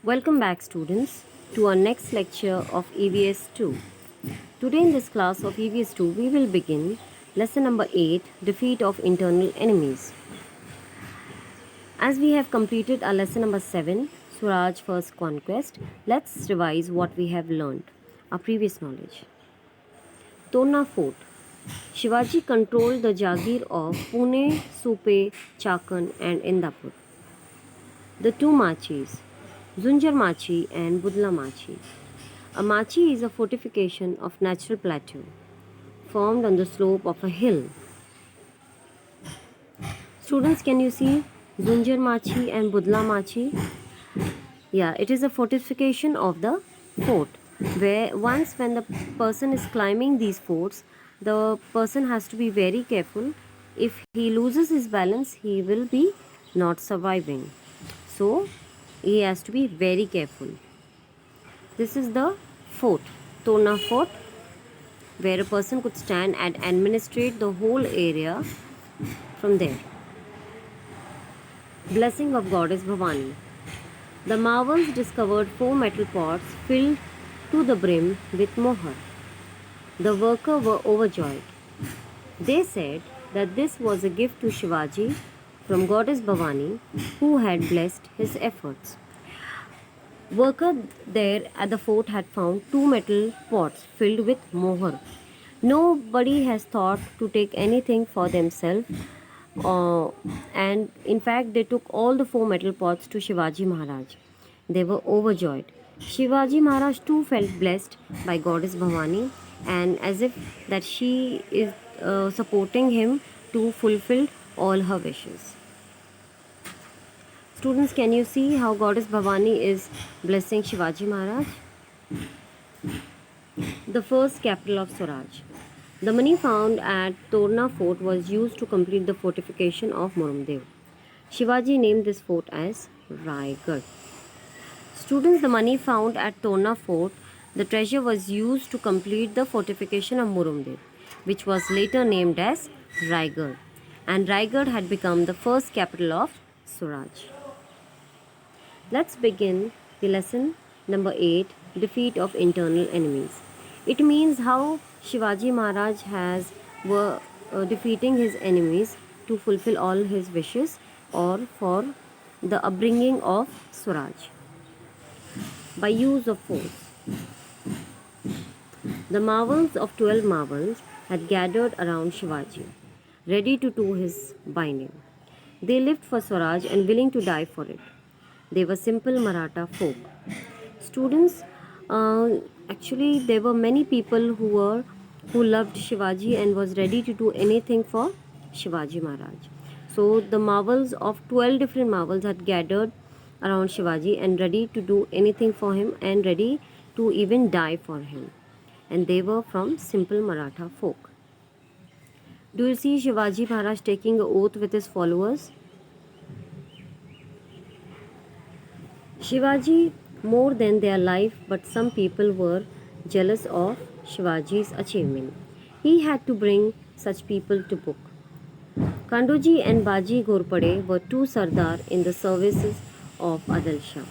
Welcome back, students, to our next lecture of EVS 2. Today, in this class of EVS 2, we will begin lesson number 8, Defeat of Internal Enemies. As we have completed our lesson number 7, Swaraj First Conquest, let's revise what we have learned, our previous knowledge. Torna Fort. Shivaji controlled the Jagir of Pune, Supe, Chakan, and Indapur. The two Machis, Zunjar Machi and Budla Machi. A machi is a fortification of natural plateau formed on the slope of a hill. Students, can you see Zunjar Machi and Budla Machi? Yeah, it is a fortification of the fort where once when the person is climbing these forts, the person has to be very careful. If he loses his balance, he will be not surviving. So, he has to be very careful. This is the fort, Tona Fort, where a person could stand and administrate the whole area from there. Blessing of Goddess Bhavani. The marvels discovered 4 metal pots filled to the brim with mohar. The workers were overjoyed. They said that this was a gift to Shivaji from Goddess Bhavani, who had blessed his efforts. Workers there at the fort had found 2 metal pots filled with mohar. Nobody has thought to take anything for themselves, and in fact, they took all the 4 metal pots to Shivaji Maharaj. They were overjoyed. Shivaji Maharaj too felt blessed by Goddess Bhavani, and as if that she is supporting him to fulfill all her wishes. Students, can you see how Goddess Bhavani is blessing Shivaji Maharaj? The first capital of Swaraj. The money found at Torna fort was used to complete the fortification of Murumdev. Shivaji named this fort as Raigad. Students, the money found at Torna fort, the treasure was used to complete the fortification of Murumdev, which was later named as Raigad. And Raigad had become the first capital of Swaraj. Let's begin the lesson number 8, Defeat of Internal Enemies. It means how Shivaji Maharaj were defeating his enemies to fulfill all his wishes or for the upbringing of Swaraj. By use of force. The marvels of 12 marvels had gathered around Shivaji, ready to do his binding. They lived for Swaraj and willing to die for it. They were simple Maratha folk. Students, actually there were many people who loved Shivaji and was ready to do anything for Shivaji Maharaj. So the marvels of 12 different marvels had gathered around Shivaji and ready to do anything for him and ready to even die for him. And they were from simple Maratha folk. Do you see Shivaji Maharaj taking an oath with his followers? Shivaji more than their life, but some people were jealous of Shivaji's achievement. He had to bring such people to book. Kandoji and Baji Ghorpade were two Sardar in the services of Adil Shah.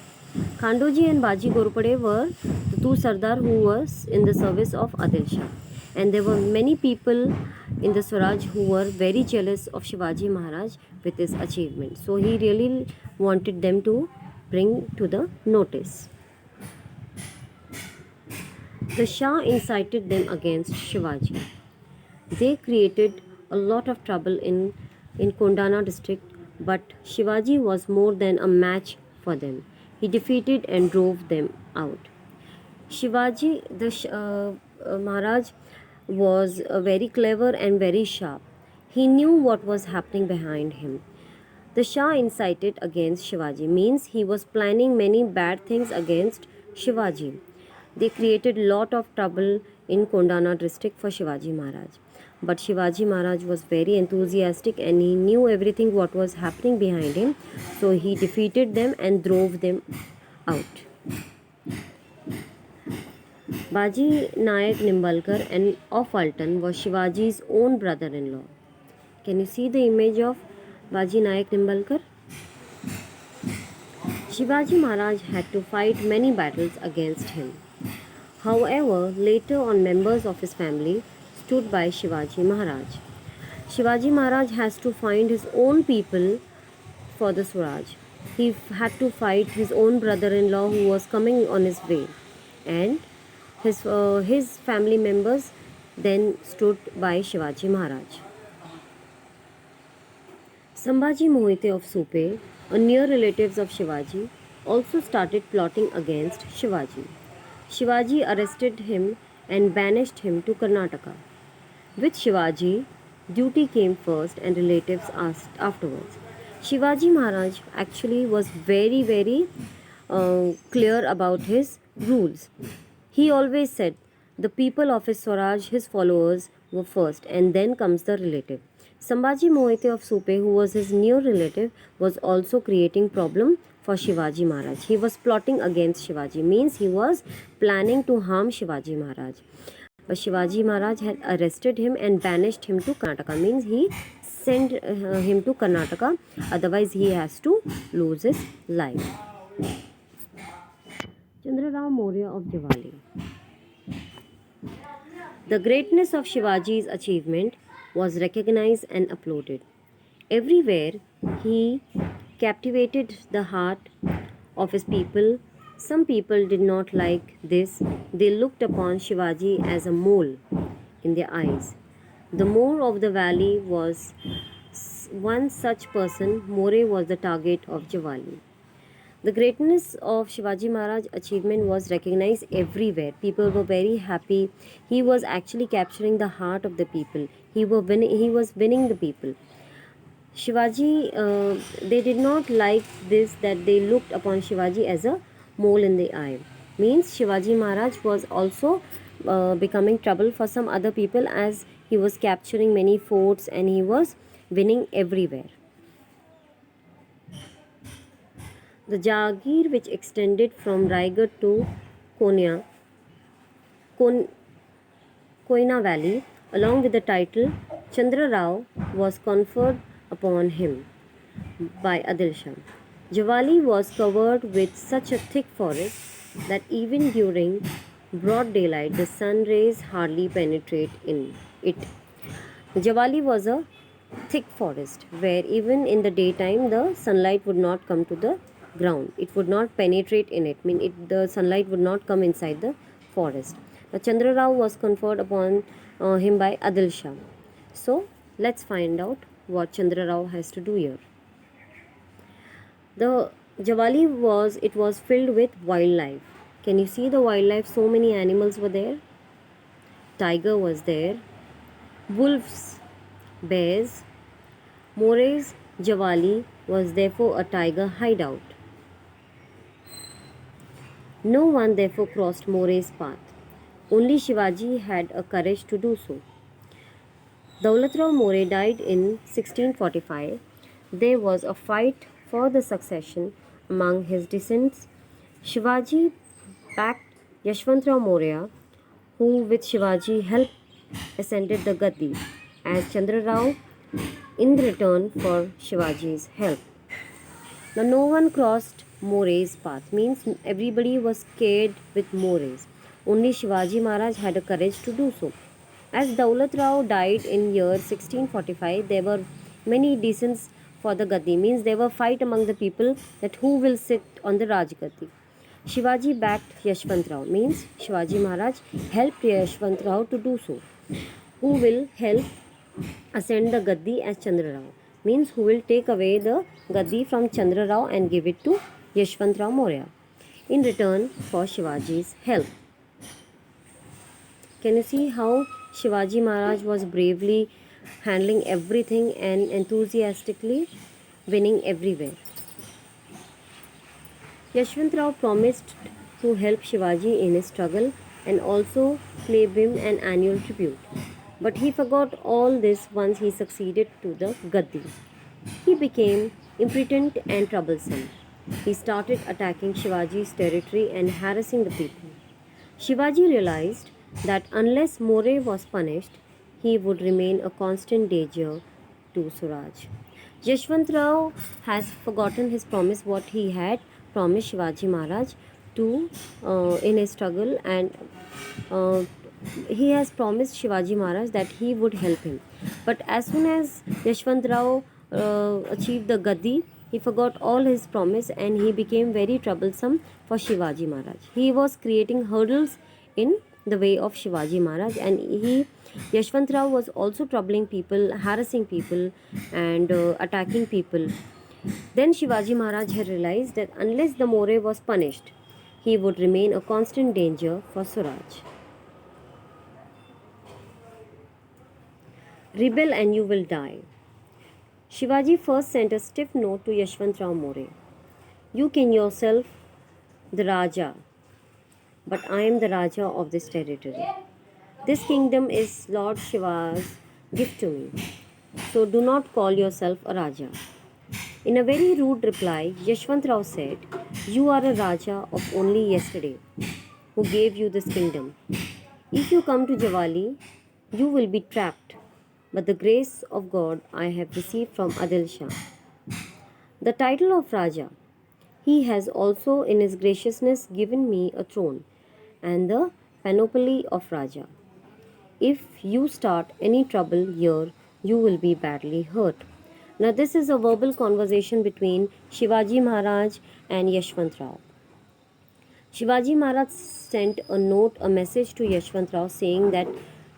Kandoji and Baji Ghorpade were the two Sardar who was in the service of Adil Shah. And there were many people in the Swaraj who were very jealous of Shivaji Maharaj with his achievement. So he really wanted them to bring to the notice. The Shah incited them against Shivaji. They created a lot of trouble in Kondana district, but Shivaji was more than a match for them. He defeated and drove them out. Shivaji, Maharaj, was very clever and very sharp. He knew what was happening behind him. The Shah incited against Shivaji means he was planning many bad things against Shivaji. They created lot of trouble in Kondana district for Shivaji Maharaj. But Shivaji Maharaj was very enthusiastic and he knew everything what was happening behind him. So he defeated them and drove them out. Baji Nayak Nimbalkar and of Altan was Shivaji's own brother-in-law. Can you see the image of Baji Nayak Nimbalkar? Shivaji Maharaj had to fight many battles against him. However, later on, members of his family stood by Shivaji Maharaj. Shivaji Maharaj has to find his own people for the Swaraj. He had to fight his own brother-in-law who was coming on his way, and his family members then stood by Shivaji Maharaj. Sambhaji Mohite of Supe, a near relatives of Shivaji, also started plotting against Shivaji. Shivaji arrested him and banished him to Karnataka. With Shivaji, duty came first and relatives asked afterwards. Shivaji Maharaj actually was very clear about his rules. He always said the people of his Swaraj, his followers, were first and then comes the relative. Sambhaji Mohite of Supe, who was his near relative, was also creating problem for Shivaji Maharaj. He was plotting against Shivaji, means he was planning to harm Shivaji Maharaj. But Shivaji Maharaj had arrested him and banished him to Karnataka, means he sent him to Karnataka, otherwise he has to lose his life. Chandrarao Maurya of Jawali. The greatness of Shivaji's achievement was recognized and applauded. Everywhere he captivated the heart of his people. Some people did not like this. They looked upon Shivaji as a mole in their eyes. The More of the valley was one such person. More was the target of Jawali. The greatness of Shivaji Maharaj achievement was recognized everywhere. People were very happy. He was actually capturing the heart of the people. He was winning the people. Shivaji, they did not like this, that they looked upon Shivaji as a mole in the eye. Means Shivaji Maharaj was also becoming trouble for some other people, as he was capturing many forts and he was winning everywhere. The Jagir, which extended from Raigad to Konya, Koyna Valley, along with the title Chandra Rao, was conferred upon him by Adil Shah. Jawali was covered with such a thick forest that even during broad daylight the sun rays hardly penetrate in it. Jawali was a thick forest where even in the daytime the sunlight would not come to the ground. It would not penetrate in it. The sunlight would not come inside the forest. Now Chandra Rao was conferred upon him by Adil Shah. So let's find out what Chandra Rao has to do here. The Jawali was filled with wildlife. Can you see the wildlife? So many animals were there. Tiger was there. Wolves, bears. More's Jawali was therefore a tiger hideout. No one therefore crossed More's path. Only Shivaji had a courage to do so. Daulat Rao More died in 1645. There was a fight for the succession among his descendants. Shivaji backed Yashwantrao Maurya, who with Shivaji helped ascended the Gaddi, as Chandra Rao in return for Shivaji's help. Now no one crossed More's path, means everybody was scared with More's. Only Shivaji Maharaj had a courage to do so. As Daulat Rao died in year 1645, there were many descents for the Gaddi, means there were fight among the people that who will sit on the Rajgati. Shivaji backed Yashwant Rao, means Shivaji Maharaj helped Yashwant Rao to do so. Who will help ascend the Gaddi as Chandra Rao, means who will take away the Gaddi from Chandra Rao and give it to Yashwant Rao Maurya in return for Shivaji's help. Can you see how Shivaji Maharaj was bravely handling everything and enthusiastically winning everywhere? Yashwant Rao promised to help Shivaji in his struggle and also gave him an annual tribute. But he forgot all this once he succeeded to the Gaddi. He became impotent and troublesome. He started attacking Shivaji's territory and harassing the people. Shivaji realized that unless More was punished, he would remain a constant danger to Swaraj. Yashwant Rao has forgotten his promise what he had promised Shivaji Maharaj to in his struggle, and uh, he has promised Shivaji Maharaj that he would help him. But as soon as Yashwant Rao achieved the Gaddi, he forgot all his promise and he became very troublesome for Shivaji Maharaj. He was creating hurdles in the way of Shivaji Maharaj, and Yashwant Rao was also troubling people, harassing people, and attacking people. Then Shivaji Maharaj had realized that unless the More was punished, he would remain a constant danger for Swaraj. Rebel and you will die. Shivaji first sent a stiff note to Yashwantrao More. You king yourself the Raja, but I am the Raja of this territory. This kingdom is Lord Shiva's gift to me, so do not call yourself a Raja. In a very rude reply, Yashwantrao said, You are a Raja of only yesterday, who gave you this kingdom. If you come to Javali, you will be trapped, but the grace of God I have received from Adil Shah. The title of Raja, he has also in his graciousness given me a throne and the panoply of Raja. If you start any trouble here, you will be badly hurt. Now, this is a verbal conversation between Shivaji Maharaj and Yashwant Rao. Shivaji Maharaj sent a note, a message to Yashwant Rao saying that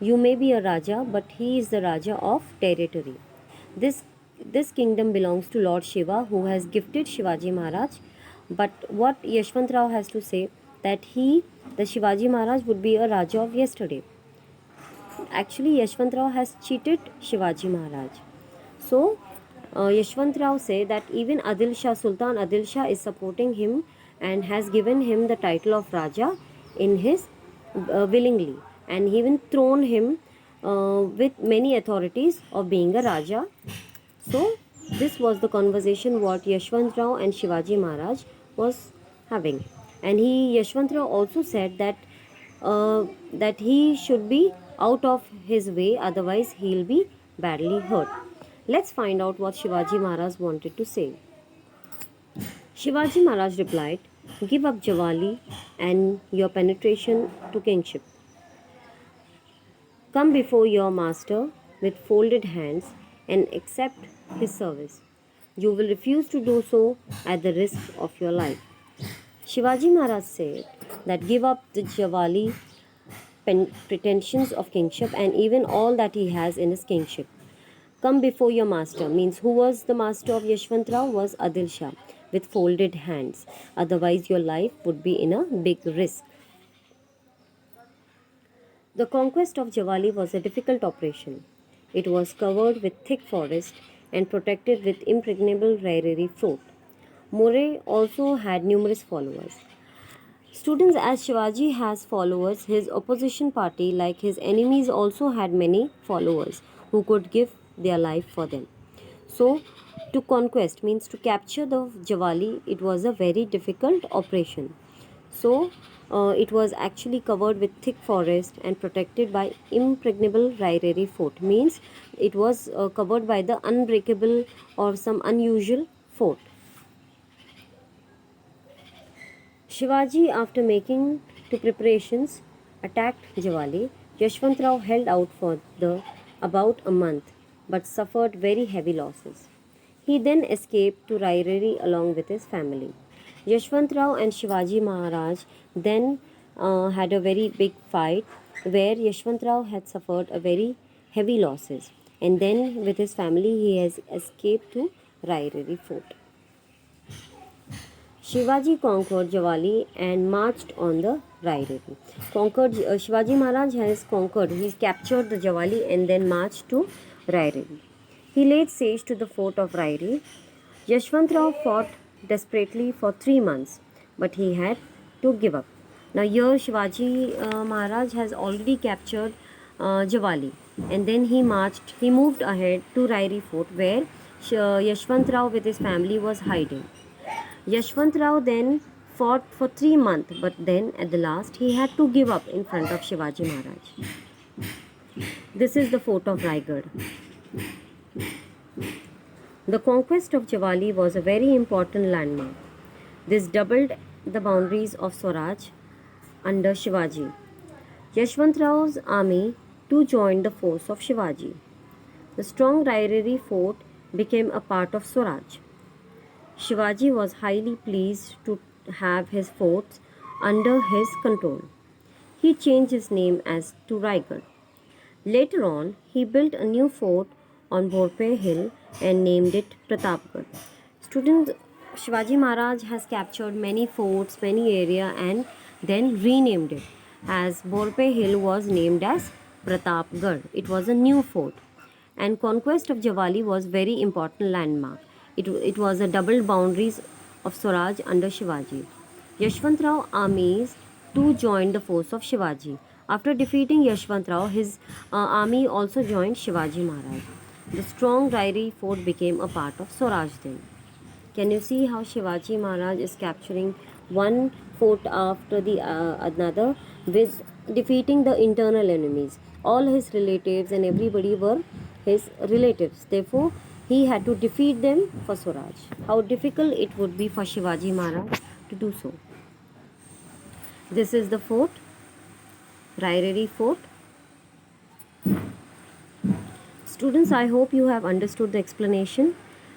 you may be a Raja, but he is the Raja of territory. This kingdom belongs to Lord Shiva, who has gifted Shivaji Maharaj. But what Yashwant Rao has to say, that the Shivaji Maharaj would be a Raja of yesterday. Actually, Yashwant Rao has cheated Shivaji Maharaj. So, Yashwant Rao say that even Adil Shah, Sultan Adil Shah is supporting him and has given him the title of Raja in his willingly, and he even thrown him with many authorities of being a Raja. So, this was the conversation what Yashwant Rao and Shivaji Maharaj was having, and Yashwant Rao also said that he should be out of his way, otherwise he'll be badly hurt. Let's find out what Shivaji Maharaj wanted to say. Shivaji Maharaj replied, Give up Javali and your penetration to kingship. Come before your master with folded hands and accept his service. You will refuse to do so at the risk of your life. Shivaji Maharaj said that give up the Javali pretensions of kingship and even all that he has in his kingship. Come before your master means who was the master of Yashwant Rao was Adil Shah with folded hands. Otherwise, your life would be in a big risk. The conquest of Javali was a difficult operation. It was covered with thick forest and protected with impregnable Raireri fort. More also had numerous followers. Students, as Shivaji has followers, his opposition party, like his enemies, also had many followers who could give their life for them. So, to conquest means to capture the Javali, it was a very difficult operation. So, it was actually covered with thick forest and protected by impregnable Raireri fort. Means it was covered by the unbreakable or some unusual fort. Shivaji, after making two preparations, attacked Javali. Yashwantrao held out for about a month, but suffered very heavy losses. He then escaped to Raireri along with his family. Yashwantrao and Shivaji Maharaj then had a very big fight where Yashwantrao had suffered a very heavy losses, and then with his family he has escaped to Raireri fort. Shivaji conquered Javali and marched on the Raireri. Shivaji Maharaj has conquered, he's captured the Javali and then marched to Raireri. He laid siege to the fort of Rairi. Yashwantrao fought desperately for 3 months, but he had to give up. Now here Shivaji Maharaj has already captured Javali, and then he moved ahead to Rairi fort where Yashwantrao with his family was hiding. Yashwantrao then fought for 3 months, but then at the last he had to give up in front of Shivaji Maharaj. This is the fort of Raigad. The conquest of Javali was a very important landmark. This doubled the boundaries of Swaraj under Shivaji. Yashwantrao's army too joined the force of Shivaji. The strong Raireri fort became a part of Swaraj. Shivaji was highly pleased to have his forts under his control. He changed his name as to Raigad. Later on, he built a new fort on Borpe Hill and named it Pratapgarh. Students, Shivaji Maharaj has captured many forts, many area, and then renamed it, as Borpe Hill was named as Pratapgarh. It was a new fort, and conquest of Javali was very important landmark. It was a double boundaries of Swaraj under Shivaji. Yashwantrao armies too joined the force of Shivaji. After defeating Yashwantrao, his army also joined Shivaji Maharaj. The strong Rairi fort became a part of Swaraj then. Can you see how Shivaji Maharaj is capturing one fort after the another, with defeating the internal enemies? All his relatives and everybody were his relatives. Therefore, he had to defeat them for Swaraj. How difficult it would be for Shivaji Maharaj to do so. This is the fort, Raireri Fort. Students, I hope you have understood the explanation.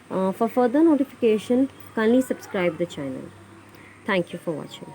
For further notification, kindly subscribe the channel. Thank you for watching.